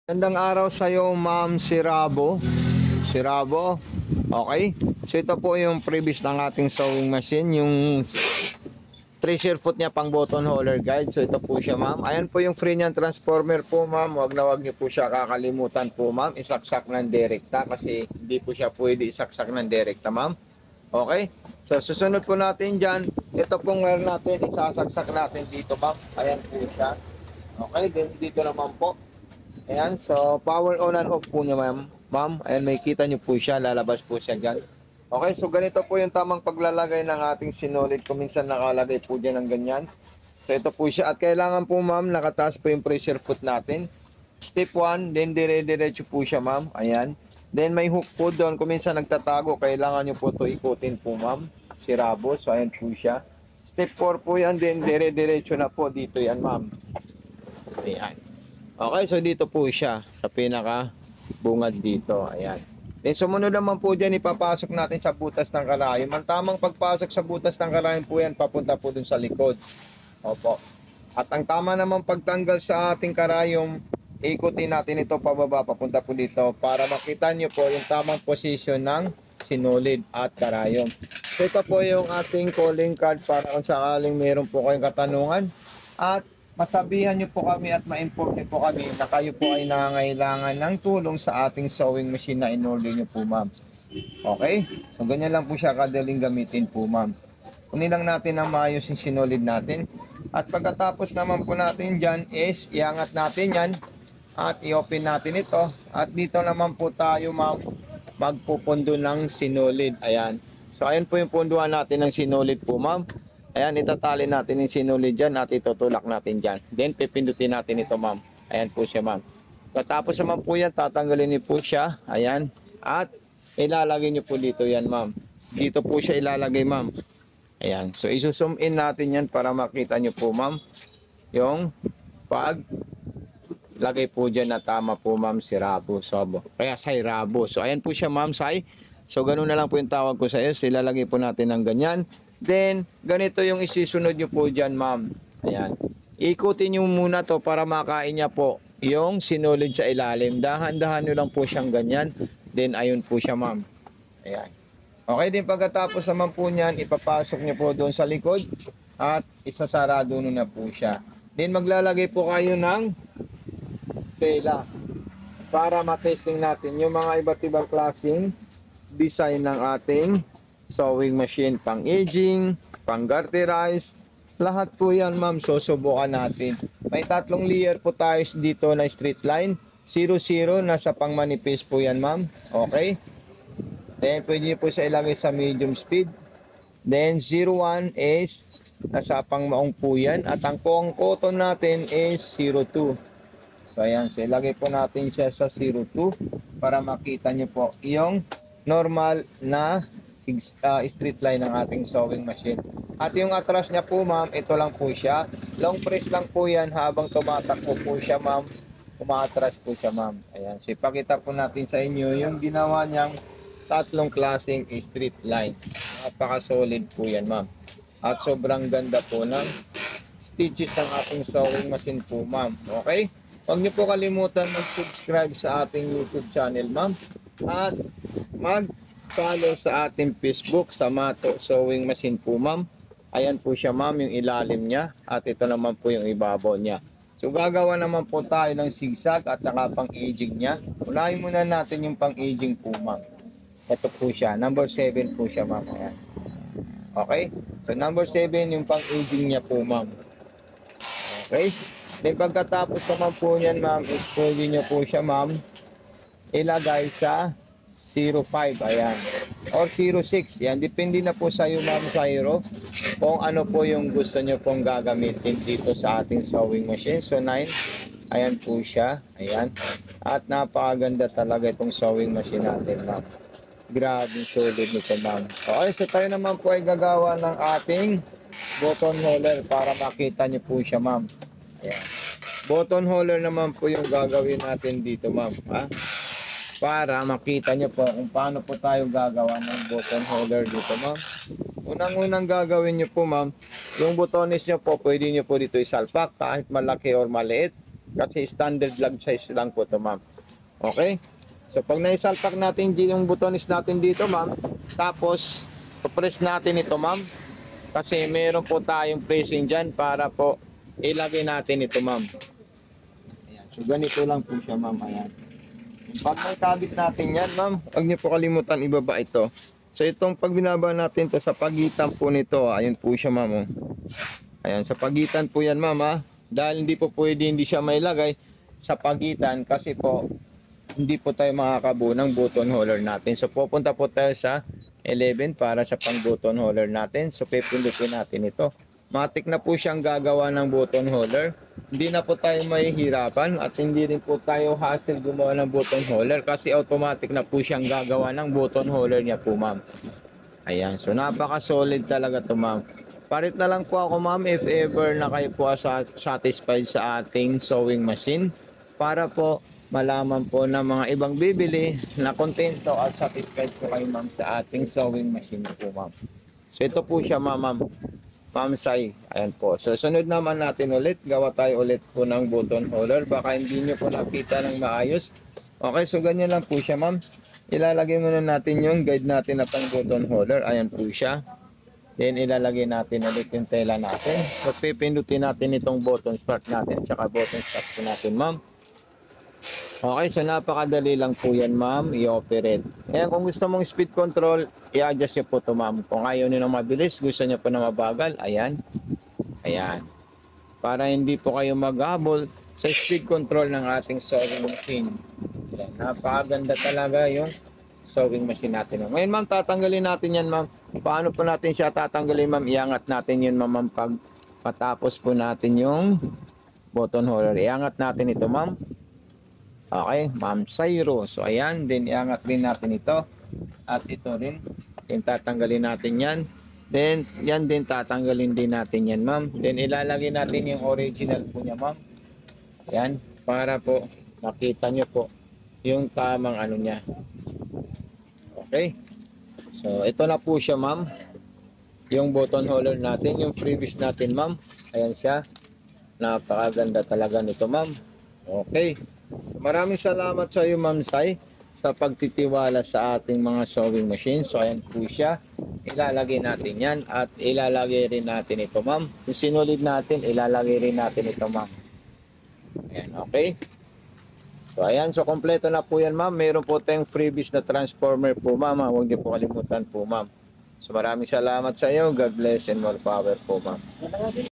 Gandang araw sa iyo, Ma'am Sirabo. Sirabo. Okay. So ito po yung previous ng ating sewing machine, yung treasure foot niya pang button holder guide. So ito po siya, ma'am. Ayan po yung free niyan transformer po, ma'am. Wag na wag niyo po siya kakalimutan po, ma'am. Isaksak ng direkta kasi hindi po siya pwede isaksak ng direkta, ma'am. Okay? So susunod po natin diyan, ito pong wire natin, isasaksak natin dito, ma'am. Ayan po siya. Okay, then dito naman po. Ayan, so power on and off po niya, ma'am. Ma'am, ayan, may kita niyo po siya, lalabas po siya dyan. Okay, so ganito po yung tamang paglalagay ng ating sinulid. Kung minsan nakalagay po dyan ng ganyan. So ito po siya. At kailangan po, ma'am, nakataas po yung pressure foot natin. Step 1, then dire-diretso po siya, ma'am. Ayan. Then may hook po doon. Kung minsan nagtatago, kailangan nyo po ito ikutin po, ma'am. Sirabo. So ayan po siya. Step 4 po yan, then dire-diretso na po dito yan, ma'am. Ayan. Okay, so dito po siya sa pinaka bungad dito. Ayan. Then sumunod naman po dyan, ipapasok natin sa butas ng karayom. Ang tamang pagpasok sa butas ng karayom po yan, papunta po dun sa likod. Opo. At ang tama naman pagtanggal sa ating karayom, ikutin natin ito pababa, papunta po dito para makita nyo po yung tamang position ng sinulid at karayom. So ito po yung ating calling card para kung sakaling meron po kayong katanungan at masabihan nyo po kami at ma-inform nyo po kami na kayo po ay nangangailangan ng tulong sa ating sewing machine na in-order nyo po, ma'am. Okay? So, ganyan lang po siya kadaling gamitin po, ma'am. Kunin lang natin ang maayos yung sinulid natin. At pagkatapos naman po natin dyan is iangat natin yan at i-open natin ito. At dito naman po tayo, ma'am, magpupundo ng sinulid. Ayan. So, ayan po yung punduan natin ng sinulid po, ma'am. Ayan, itatali natin yung sinulid dyan at itutulak natin dyan. Then, pipindutin natin ito, ma'am. Ayan po siya, ma'am. Katapos naman po yan, tatanggalin niyo po siya. Ayan. At ilalagay niyo po dito yan, ma'am. Dito po siya ilalagay, ma'am. Ayan. So, isusum in natin yan para makita niyo po, ma'am, yung lagay po dyan na tama po, ma'am, si Rabo. Sobo. Kaya, say Rabo. So, ayan po siya, ma'am, say. So, ganun na lang po yung tawag ko sa iyo. So, ilalagay po natin ng ganyan. Then, ganito yung isisunod nyo po dyan, ma'am. Ayan. Ikutin nyo muna to para makain niya po yung sinulid sa ilalim. Dahan-dahan nyo lang po siyang ganyan. Then, ayun po siya, ma'am. Ayan. Okay, din pagkatapos naman po niyan, ipapasok nyo po doon sa likod at isasarado nyo na po siya. Then, maglalagay po kayo ng tela para matesting natin yung mga iba't ibang klaseng design ng ating sewing machine, pang aging, pang garterize, lahat po yan, ma'am. So subukan natin. May 3 layer po tayo dito na straight line. 0-0 nasa pang manipis po yan, ma'am. Okay. Then pwede nyo po siya ilagay sa medium speed. Then 0-1 is nasa pang maong po yan. At ang pong cotton natin is 0-2. So ayan, so ilagay po natin siya sa 0-2 para makita nyo po yung normal na straight line ng ating sewing machine. At yung atras niya po, ma'am, ito lang po siya. Long press lang po yan habang tumatakbo po siya, ma'am. Umaatras po siya, ma'am. Ayan. So, ipakita po natin sa inyo yung ginawa niyang 3 klaseng straight line. Napaka-solid po yan, ma'am. At sobrang ganda po ng stitches ng ating sewing machine po, ma'am. Okay? Huwag niyo po kalimutan mag-subscribe sa ating YouTube channel, ma'am. At follow sa ating Facebook sa Mato Sewing Machine po, ma'am. Ayan po siya, ma'am, yung ilalim niya. At ito naman po yung ibabaw niya. So, gagawa naman po tayo ng zigzag at saka pang-aging niya. Unahin muna natin yung pang-aging po, ma'am. Ito po siya. Number 7 po siya, ma'am. Ayan. Okay? So, number 7 yung pang-aging niya po, ma'am. Okay? Then, pagkatapos naman po niyan, ma'am, is pwede nyo po siya, ma'am, ilagay sa 05, ayan, or 06, yan, depende na po sa iyo, ma'am Cairo, kung ano po yung gusto nyo pong gagamitin dito sa ating sewing machine. So 9, ayan po siya, ayan, at napakaganda talaga itong sewing machine natin, ma'am. Grabe solid nito, ma'am. Okay, so tayo naman po ay gagawa ng ating button holder para makita nyo po siya, ma'am. Ayan, button holder naman po yung gagawin natin dito, ma'am, ha? Para makita nyo po kung paano po tayo gagawa ng button holder dito, ma'am. Unang-unang gagawin nyo po, ma'am, yung butones nyo po, pwede nyo po dito isalpak kahit malaki or maliit. Kasi standard lug size lang po to, ma'am. Okay? So pag naisalpak natin yung butones natin dito, ma'am, tapos press natin ito, ma'am, kasi meron po tayong pressing dyan para po ilagay natin ito, ma'am. Ayan. So ganito lang po siya, ma'am. Ayan. Pag may kabit natin yan, ma'am, huwag niyo po kalimutan ibaba ito. So itong pag binaba natin to sa pagitan po nito, ayun po siya, ma'am. Oh. Ayan, sa pagitan po yan, ma'am, ha? Dahil hindi po pwede hindi siya mailagay sa pagitan kasi po hindi po tayo makakabuo ng button holder natin. So pupunta po tayo sa 11 para sa pang button holder natin. So pipindutin natin ito. Matik na po siyang gagawa ng button holder. Hindi na po tayo mahihirapan at hindi rin po tayo hassle gumawa ng button holder kasi automatic na po siyang gagawa ng button holder niya po, ma'am. Ayan, so napaka solid talaga to, ma'am. Parit na lang po ako, ma'am, if ever na kayo po satisfied sa ating sewing machine para po malaman po ng mga ibang bibili na kontento at satisfied po kayo, ma'am, sa ating sewing machine po, ma'am. So ito po siya, ma'am. Ma'am Sai, ayan po. So sunod naman natin ulit, gawa tayo ulit po ng button holder. Baka hindi nyo po nakita ng maayos. Okay, so ganyan lang po siya, ma'am. Ilalagay muna natin yung guide natin na pang button holder. Ayan po siya. Then ilalagay natin ulit yung tela natin. So pipindutin natin itong button start natin tsaka button stop po natin, ma'am. Okay, so napakadali lang po yan, ma'am, i-operate. Ayan, kung gusto mong speed control, i-adjust nyo po ito, ma'am. Kung ayaw nyo na mabilis, gusto nyo po na mabagal, ayan. Ayan. Para hindi po kayo maghabol sa speed control ng ating sewing machine. Ayan, napakaganda talaga yung sewing machine natin. Ngayon, ma'am, tatanggalin natin yan, ma'am. Paano po natin siya tatanggalin, ma'am? Iangat natin yun, ma'am, pag patapos po natin yung button holder. Iangat natin ito, ma'am. Okay, Ma'am Sairo. So ayan, then iangat din natin ito. At ito rin, then tatanggalin natin yan. Then yan din tatanggalin din natin yan, ma'am. Then ilalagay natin yung original po niya, ma'am. Yan, para po makita nyo po yung tamang ano niya. Okay. So ito na po siya, ma'am. Yung button holder natin, yung freebies natin, ma'am. Ayan siya. Napakaganda talaga nito, ma'am. Okay. Maraming salamat sa iyo, Ma'am Sai, sa pagtitiwala sa ating mga sewing machine. So ayan po siya. Ilalagay natin yan at ilalagay rin natin ito, ma'am. Yung sinulid natin, ilalagay rin natin ito, ma'am. Ayan, okay. So ayan, so kompleto na po yan, ma'am. Meron po tayong freebies na transformer po, ma'am. Huwag niyo po kalimutan po, ma'am. So maraming salamat sa iyo. God bless and more power po, ma'am.